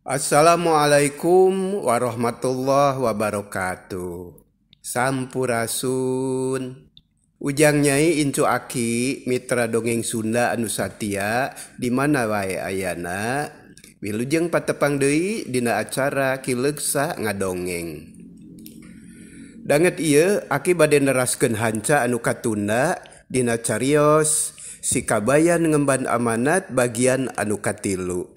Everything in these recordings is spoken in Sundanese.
Assalamualaikum warahmatullahi wabarakatuh. Sampurasun. Ujang Nyai Incu Aki Mitra Dongeng Sunda anu satia di mana wae ayana wilujeng patepang deui dina acara Kileuksa Ngadongeng. Danget ieu Aki bade neraskeun hanca anu katunda dina carios Sikabayan Ngemban Amanat bagian anu katilu.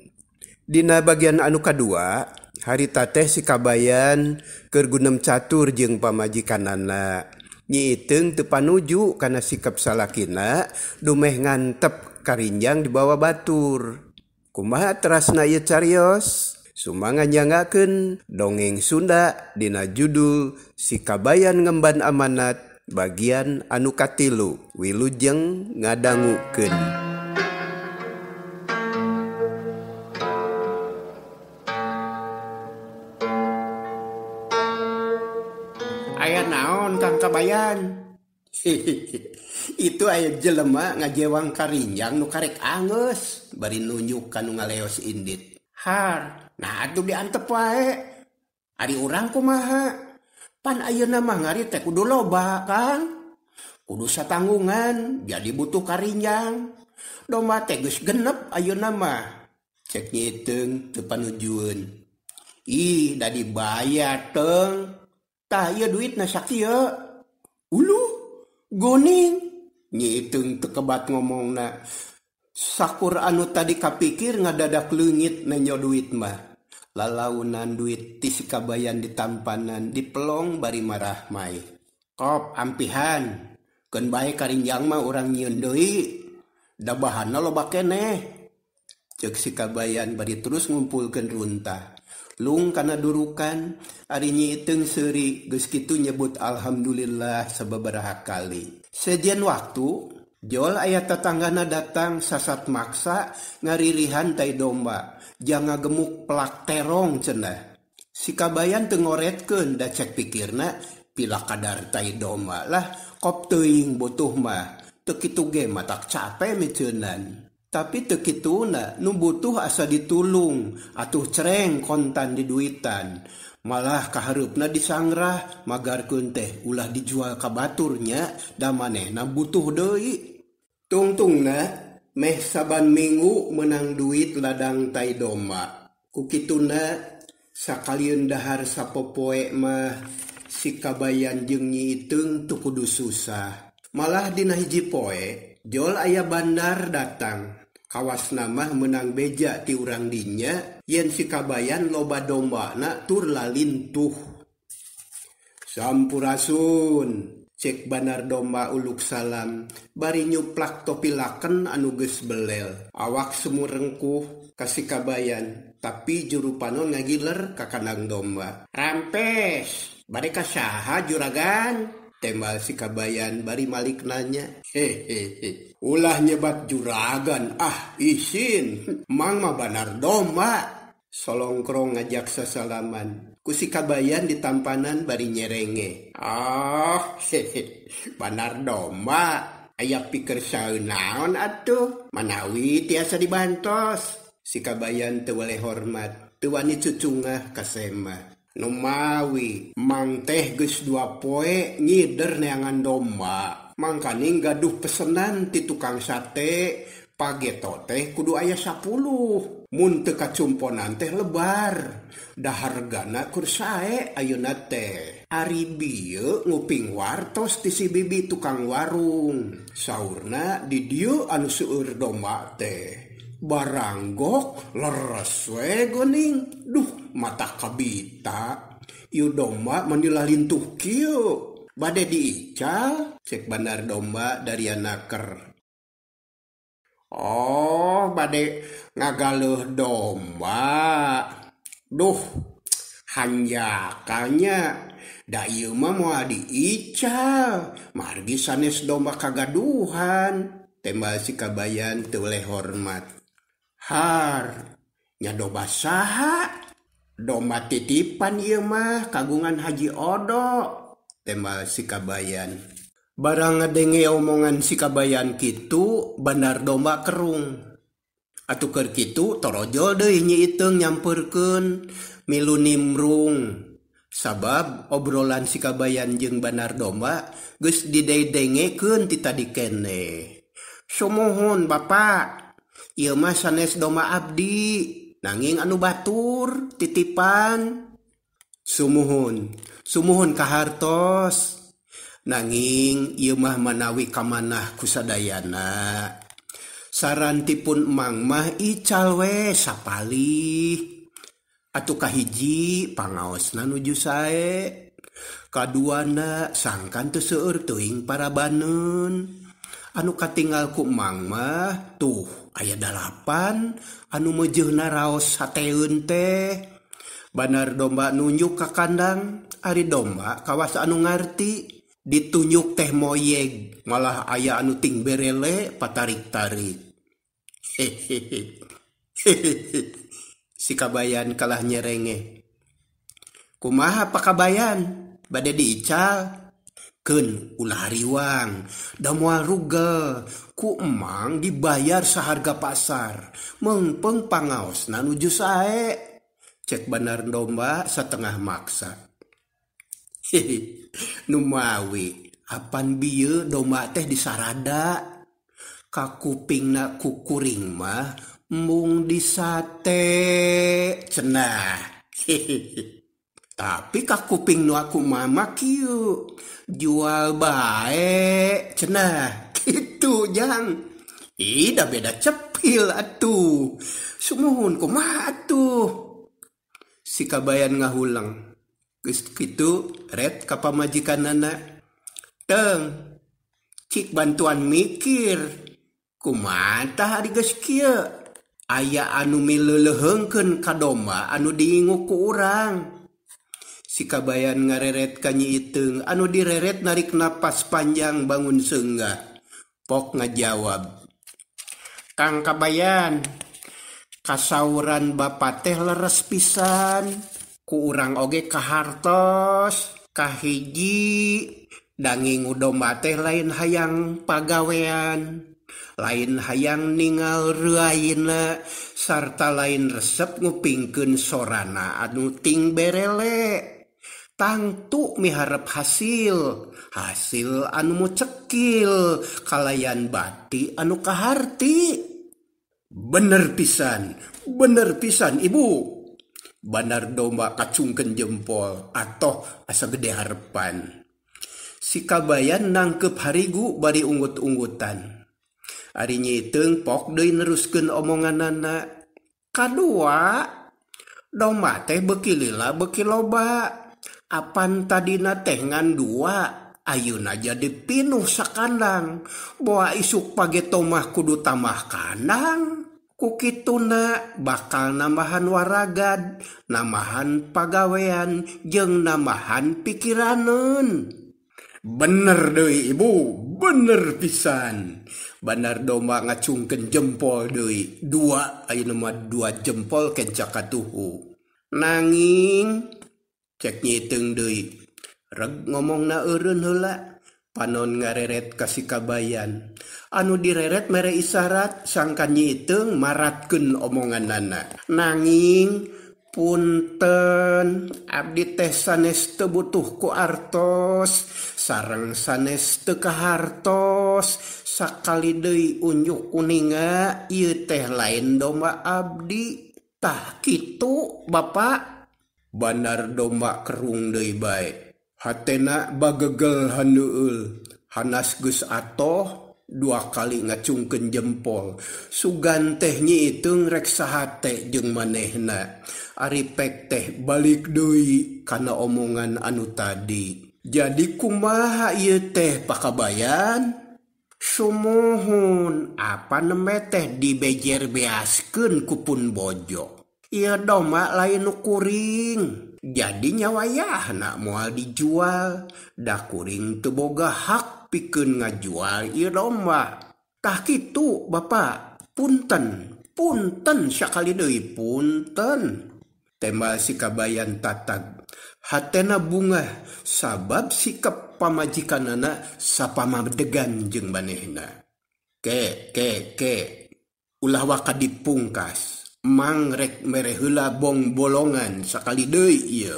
Dina bagian anu kadua, harita teh Sikabayan keur gunem catur jeung pamajikanana. Nyiiteung teu panuju kana sikap salakina dumeh ngantep karinjang di bawah batur. Kumaha terasna ieu carios? Sumangga nyangakeun dongeng Sunda dina judul Sikabayan Ngemban Amanat bagian anu katilu. Wilujeng ngadangukeun. Aya naon Kang Kabayan? Itu aya jelema ngajewang karinjang nu karek angeus bari nunjuk ka nu ngaleos indit. Har, nah atuh diantep wae. Ari urang kumaha? Pan ayeuna mah ngari teh kudu loba, Kang. Kudu satanggungan, jadi butuh karinjang. Domba teh geus genep ayeuna mah. Cek nyiteung teu panujueun. Ih, da dibayar teung. Tah ieu duitna sakieu. Ulu, goning. Nyiiteung teu kebat ngomongna. Sakur anu tadi kapikir ngadadak leungit nenyo duit mah. Lalaunan duit ti Sikabayan ditampanan dipelong bari marah mai. Kop ampihan. Keun bae karinjang mah urang nyieun deui. Da bahanna loba keneh. Ceuk Sikabayan bari terus ngumpulkeun runtah. Lung kana durukan, ari nyiiteung seuri geus kitu nyebut alhamdulillah sababaraha kali. Sejen waktu, jol aya tetanggana datang sasat maksa ngaririhan tai domba, jang gemuk pelak terong cenah. Sikabayan teu ngoretkeun da cek pikirna pila kadar tai domba lah kop teuing butuh mah. Teu kitu ge matak cape miceunan. Tapi teu kituna nu butuh asa ditulung atuh cereng kontan di duitan. Malah kahareupna disangrah magarkeun teh ulah dijual ka baturnya da manehna butuh deui. Tungtungna meh saban minggu menang duit ladang tai domba. Kukituna sakalieun dahar sapopoe mah Sikabayan jeung nyiiteung teu kudu susah. Malah dina hiji poe jol aya bandar datang. Kawasna mah menang beja ti urang dinya yen Sikabayan loba dombana tur lalintuh. Sampurasun, cek bandar domba uluk salam bari nyuplak topilaken anu geus belel. Awak semu rengkuh ka Sikabayan tapi juru panon ngagiler ka kandang domba. Rampes, bade ka saha juragan? Tembal Sikabayan bari malik nanya. Hehehe. Ulah nyebat juragan. Ah, isin. Mang mah banar domba. Solongkrong ngajak sasalaman. Ku Sikabayan ditampanan bari nyerenge. Ah, hehe. Banar domba. Aya pikir saeun naon atuh. Manawi tiasa dibantos. Sikabayan teu weleh hormat. Teu wani cucungah ka Sema. Numawi, mang teh geus 2 poe nyider neangan domba. Mangkani gaduh pesenan ti tukang sate, pageto teh kudu aya 10. Mun teu kacumponan teh lebar. Da hargana kur sae ayeuna teh. Ari bieu nguping wartos ti si bibi tukang warung. Saurna di dieu anu seueur domba teh. Baranggok leres we goning. Duh, mata kabita. Ieu domba mandilah lintuh kieu. Bade diical, cek bandar domba dari anaker. Oh, bade ngagaleuh domba. Duh, hanjakanya. Da ieu mah moal diical. Margi sanes domba kagaduhan. Tembal Sikabayan teu weleh hormat. Har, nya domba saha? Domba titipan ieu mah kagungan Haji Odo. Tembal Sikabayan. Barang ngadenge omongan Sikabayan kitu bandar domba kerung. Atuh keur kitu torojol deui Nyi Iteung nyamperkeun milu nimrung. Sabab obrolan si Kabayan jeung Banar Domba geus didengekeun ti tadi kene. Sumohun Bapak, ieu mah sanes domba abdi, nanging anu batur titipan. Sumuhun kahartos. Nanging ieu mah manawi kamanah kusadayana. Sarantipun emang mah ical we sapalih. Atuh kahiji pangaosna nuju sae. Kaduana sangkan teu seueur teuing parabaneun. Anu katinggal ku emang mah tuh aya 8 anu meujeuhna raos sateun teh. Banar Domba nunjuk ka kandang, ari domba kawas anu ngarti. Ditunjuk teh moyeg, malah aya anu ting berele patarik-tarik. Si Kabayan kalah nyerenge. Kumaha Pak Kabayan? Bade diical? Keun ulah hariwang, da moal rugel. Ku emang dibayar saharga pasar. Meungpeung pangaosna nuju sae. Cek Banar Domba satengah maksa. Numawi, apan bieu domba teh disarada. Kakupingna kukuring mah mung disate cenah. Tapi kakuping nu aku mama kieu jual bae cenah. Kitu jang. Ida beda cepil atuh. Sumuhun kumaha atuh. Si Kabayan ngahulang. Geus kitu ret ka pamajikanana. Teung, cik bantuan mikir. Kumaha tah ari geus kieu? Aya anu mileuleheungkeun ka domba anu diingu ku urang. Si Kabayan ngareret ka Nyi Iteung anu direret narik napas panjang bangun seunggah. Pok ngajawab. Kang Kabayan, kasauran Bapa teh leres pisan. Ku urang oge kahartos, kahiji, danging domba teh lain hayang pagawean, lain hayang ningal reuayeuna, sarta lain resep ngupingkeun sorana anu ting berele. Tangtu miharep hasil anu mucekil, kalayan bati anu kaharti. Bener pisan Ibu. Banar Domba kacungkeun jempol atoh asa gede harepan. Si Kabayan nangkep harigu bari unggut-unggutan. Ari Nyi Iteung pok deui neruskeun omonganana. Kadua, domba teh beuki lila beuki loba. Apan tadina teh ngan 2, ayeuna jadi pinuh sakandang. Boa isuk pageto mah kudu tambah kandang. Kukituna bakal nambahan waragad, nambahan pagawean, jeung nambahan pikiraneun. Bener deui Ibu, bener pisan. Banar Domba ngacungkeun jempol deui. 2 ayeuna mah 2 jempol kenca katuhu. Nanging cek Nyi Iteung deui. Reg ngomongna eureun heula. Panon ngareret ka si Kabayan. Anu direret mere isyarat sangkan Nyi Iteung maratkeun omonganana. Nanging punten abdi teh sanes teu butuh ku artos, sareng sanes teu kahartos. Sakali deui unjuk kuninga ieu teh lain domba abdi. Tah kitu Bapak. Banar Domba kerung deui bae. Hatena bagegel haneueul. Hanas geus atoh 2 kali ngacungkeun jempol. Sugan teh Nyi Iteung rek sahate jeung manehna. Ari pek teh balik deui kana omongan anu tadi. Jadi kumaha ieu teh Pak Kabayan? Sumuhun, apa neme teh dibejer beaskeun ku pun bojo. Ieu domba lain nu kuring. Jadi nyawayahna moal dijual. Da kuring teu boga hak pikeun ngajual ieu domba. Tah kitu Bapak. Punten sakali deui punten. Tembal si Kabayan tatag. Hatena bunga sabab sikap pamajikanana sapamadegan jeung manehna. Ke. Ulah waka dipungkas, mang rek merehula bong bolongan sakali deui ieu.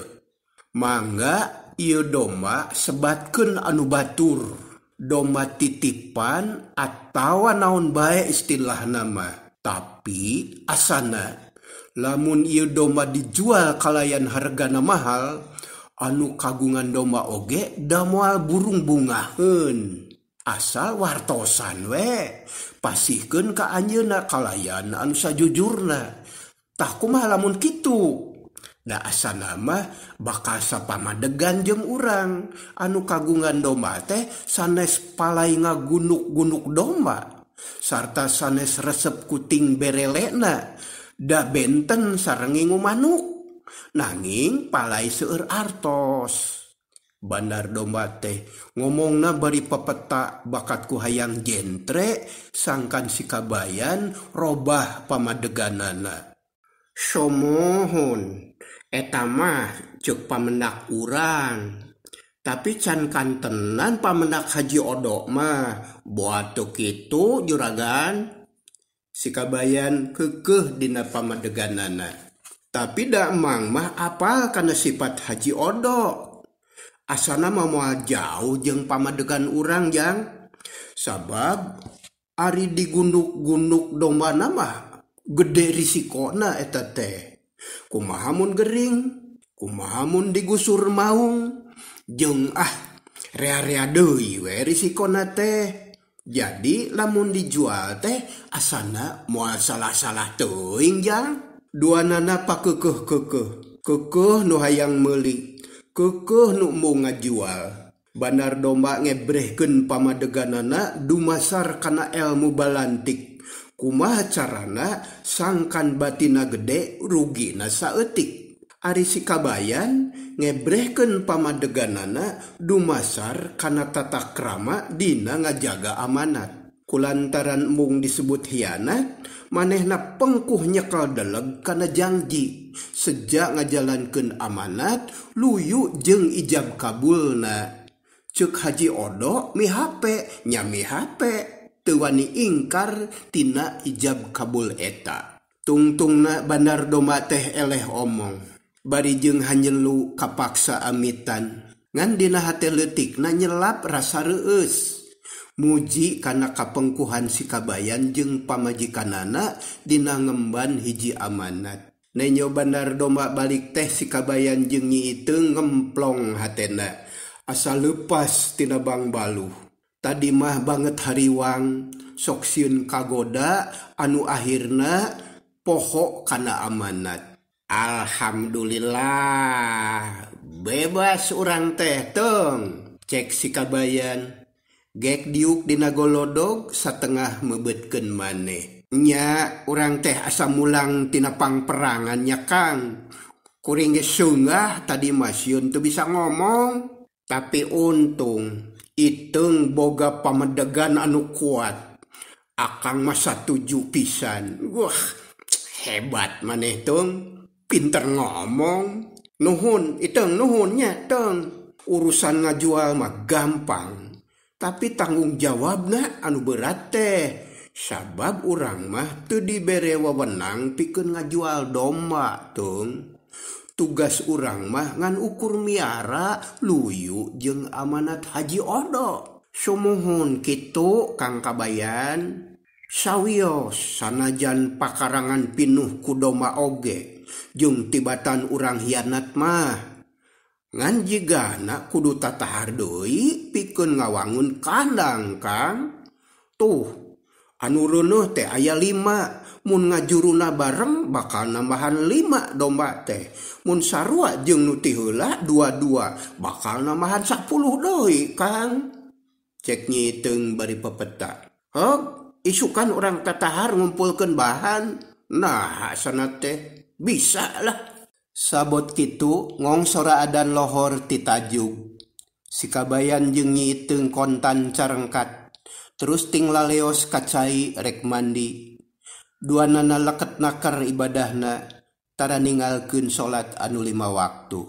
Mangga ieu domba sebatkeun anu batur. Domba titipan atawa naon bae istilah nama. Tapi asana lamun ieu domba dijual kalayan hargana mahal, anu kagungan domba oge da moal burung bungaheun. Asal wartosan we pasihkeun ka anjeunna kalayan anu sajujurna. Tah kumaha lamun kitu? Da asana mah bakal sapamadegan jeung urang anu kagungan domba teh sanes palai ngagunuk-gunuk domba sarta sanes resep kuting berelena da benten sareng ngingu manuk nanging palai seueur artos. Bandar domba teh ngomongna bari pepeta bakatku hayang jentre sangkan si kabayan robah pamadeganana. Somohon eta mah ceuk pamendak urang. Tapi can kantenan pamendak Haji Odo mah buat teu kitu juragan. Si kabayan keukeuh dina pamadeganana. Tapi da emang mah apal kana sifat Haji Odo. Asana mah moal jauh jeung pamadegan urang jang. Sabab ari digunduk-gunduk domba mah gede risikona eta teh. Kumaha mun gering, kumaha mun digusur maung, jeung rea-rea deui we risikona teh. Jadi lamun dijual teh asana moal salah-salah teuing jang. Duanana pakeukeuh-keukeuh. Keukeuh nu hayang meuli. Keukeuh nu mau ngajual. Bandar domba ngebrehkeun pamadeganana dumasar kana ilmu balantik. Kumaha carana sangkan batina gede rugina saeutik. Ari si kabayan ngebrehkeun pamadeganana dumasar kana tata krama dina ngajaga amanat. Kulantaran mung disebut hianat, manehna pengkuh nyekel deleg kana janji. Sejak ngajalankeun amanat, luyu jeung ijab kabulna. Ceuk Haji Odo mihape, nya mihape, teu wani ingkar tina ijab kabul eta. Tungtungna bandar domba teh eleh omong. Bari jeung hanyelu kapaksa amitan. Ngan dina hate leutikna nyelap rasa reueus. Muji kana kapengkuhan si kabayan jeung pamajikanana dina ngemban hiji amanat. Nenyo bandar domba balik teh si kabayan jeung nyi iteung ngemplong hatena. Asa leupas tina bang baluh. Tadi mah banget hariwang sok sieun kagoda anu akhirna poho kana amanat. Alhamdulillah bebas urang teh teung, cek si kabayan. Gek diuk dina golodog satengah mebetkeun maneh. Nya urang teh asa mulang tina pangperangan nya Kang. Kuring geus seunggah tadi mah sieun teu bisa ngomong. Tapi untung iteung boga pamedegan anu kuat. Akang mah satuju pisan. Wah, hebat maneh teung. Pinter ngomong. Nuhun, iteung nuhun nya teung. Urusan ngajual mah gampang. Tapi tanggung jawabna anu berat teh. Sabab urang mah teu dibere wewenang pikeun ngajual domba teung. Tugas urang mah ngan ukur miara luyu jeung amanat Haji Odo. Sumuhun kitu Kang Kabayan. Sawios sanajan pakarangan pinuh ku domba oge jeung tibatan urang hianat mah. Ngan jigana kudu tatahar deui pikeun ngawangun kandang Kang. Tuh anu reuneuh teh aya 5. Mun ngajuruna bareng bakal nambahan 5 domba teh. Mun sarua jeung nu ti heula 2-2 bakal nambahan 10 deui Kang. Cek nyi teung bari pepeta. Heuh, isukan urang tatahar ngumpulkeun bahan. Nah, sana teh bisa lah. Sabot kitu ngongsora adan lohor ti Tajug. Si kabayan jeung nyi teung kontan carengkat. Terus ting laleos kacai rek mandi. Duanana leket nakar ibadahna tara ninggalkeun salat anu 5 waktu.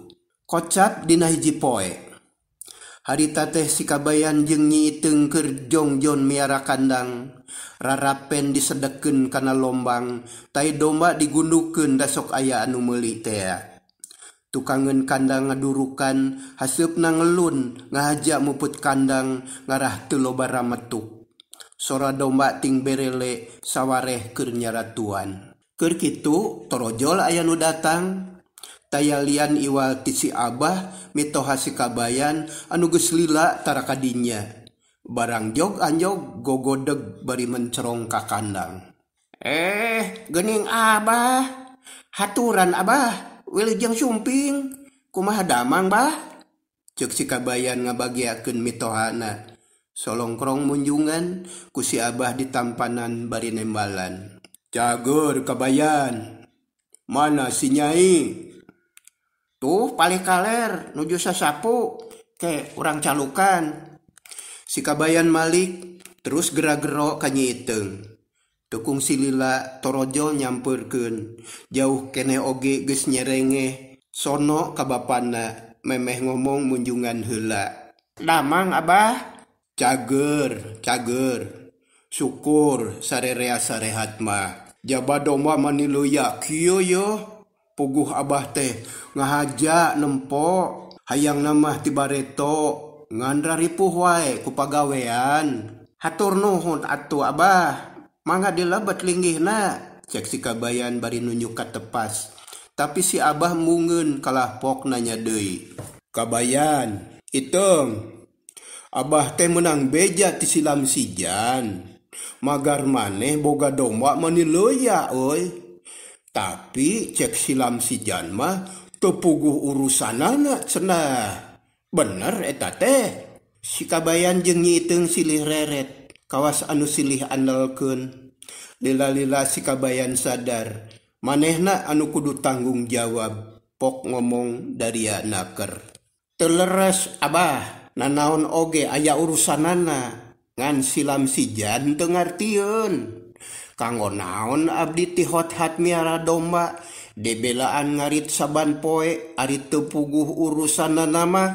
Kocap dina hiji poe. Harita teh si kabayan jeung Nyi Iteung keur jongjon miara kandang. Rarapen disedekeun kana lombang, tai domba digundukeun da sok aya anu meuli teh. Tukangeun kandang ngadurukan, haseupna ngelun, ngahaja muput kandang, ngarah teu loba rametuk. Sora domba ting berele, sawareh keur nyaratuan. Keur kitu, torojol aya nu datang. Tayalian iwal ti si Abah, mitoha si kabayan, anu geus lila tara kadinya. Barang jog anjog gogodeg bari mencerong ka kandang. Geuning Abah, haturan Abah, wilujeng sumping, kumaha damang bah? Ceuk si kabayan ngabagiakeun mitohana. Solongkrong munjungan, ku si Abah ditampanan bari nembalan. Cager kabayan, mana si Nyai? Tuh palih kaler nuju sasapu, ke urang calukan. Si kabayan malik terus gera-gero ka Nyi Iteung. Tukung si lila torojol nyampeurkeun, jauh kene oge geus nyerenge, sono ka bapana memeh ngomong munjungan heula. Damang Abah? Cager, syukur sarerea sarehat mah. Jaba domba maniluya kieu yo. Puguh Abah teh ngahaja nempo, hayang namah tibareto, ngandra ripuh wae ku pagawean. Hatur nuhun atuh Abah, mangga dilebet linggihna, cek si kabayan bari nunjuk ka tepas. Tapi si Abah mungeun kalahpok nanya deui. Kabayan, Iteung, Abah teh menang beja ti silam sijan. Magar maneh boga domba maniluya euy. Tapi cek silam sijan mah tepuguh urusanana cenah. Bener eta teh. Si kabayan jeung Nyi Iteung silih reret, kawas anu silih andalkeun. Lila-lila si kabayan sadar, manehna anu kudu tanggung jawab. Pok ngomong daria naker. Teu leres Abah, nanaon oge aya urusanana. Ngan silam sijan teu ngartieun. Kanggo naon abdi ti hot-hat miara domba, debelaan ngarit saban poe ari teu puguh urusanana mah.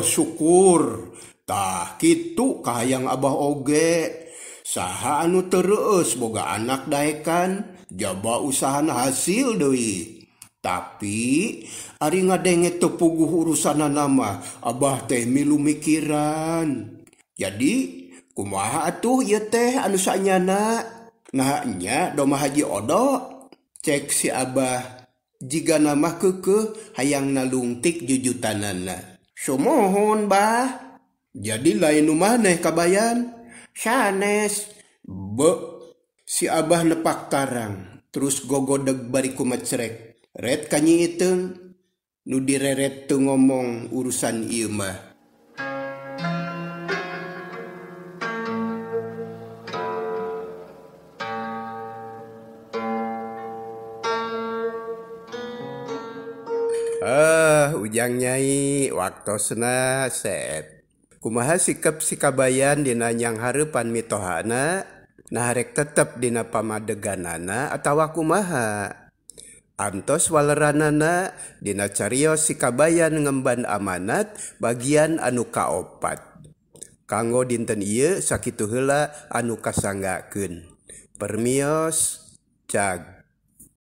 Syukur. Tah kitu kahayang Abah oge. Saha anu teu reueus boga anak daekan, jaba usahana hasil deui. Tapi ari ngadenge teu puguh urusanana mah, Abah teh milu mikiran. Jadi kumaha atuh ieu teh anu saenyana? Nah nya domah Haji Odo, cek si Abah, jiga namah keukeuh hayang nalungtik jujutanana. Sumohon bah, jadi lain nu maneh kabayan, sanes. Si Abah nepak tarang, terus gogodeg bari kumecrek. Ret ka Nyi Iteung, nu direret teu ngomong urusan ieu mah. Ujang Nyai, waktosna set. Kumaha sikep si kabayan dina nyang hareupan mitohana, naharek tetep dina pamadeganana atawa kumaha? Antos waleranana dina carios si kabayan ngemban amanat bagian anu kaopat. Kanggo dinten ieu sakitu heula anu kasanggakeun. Permios, cag.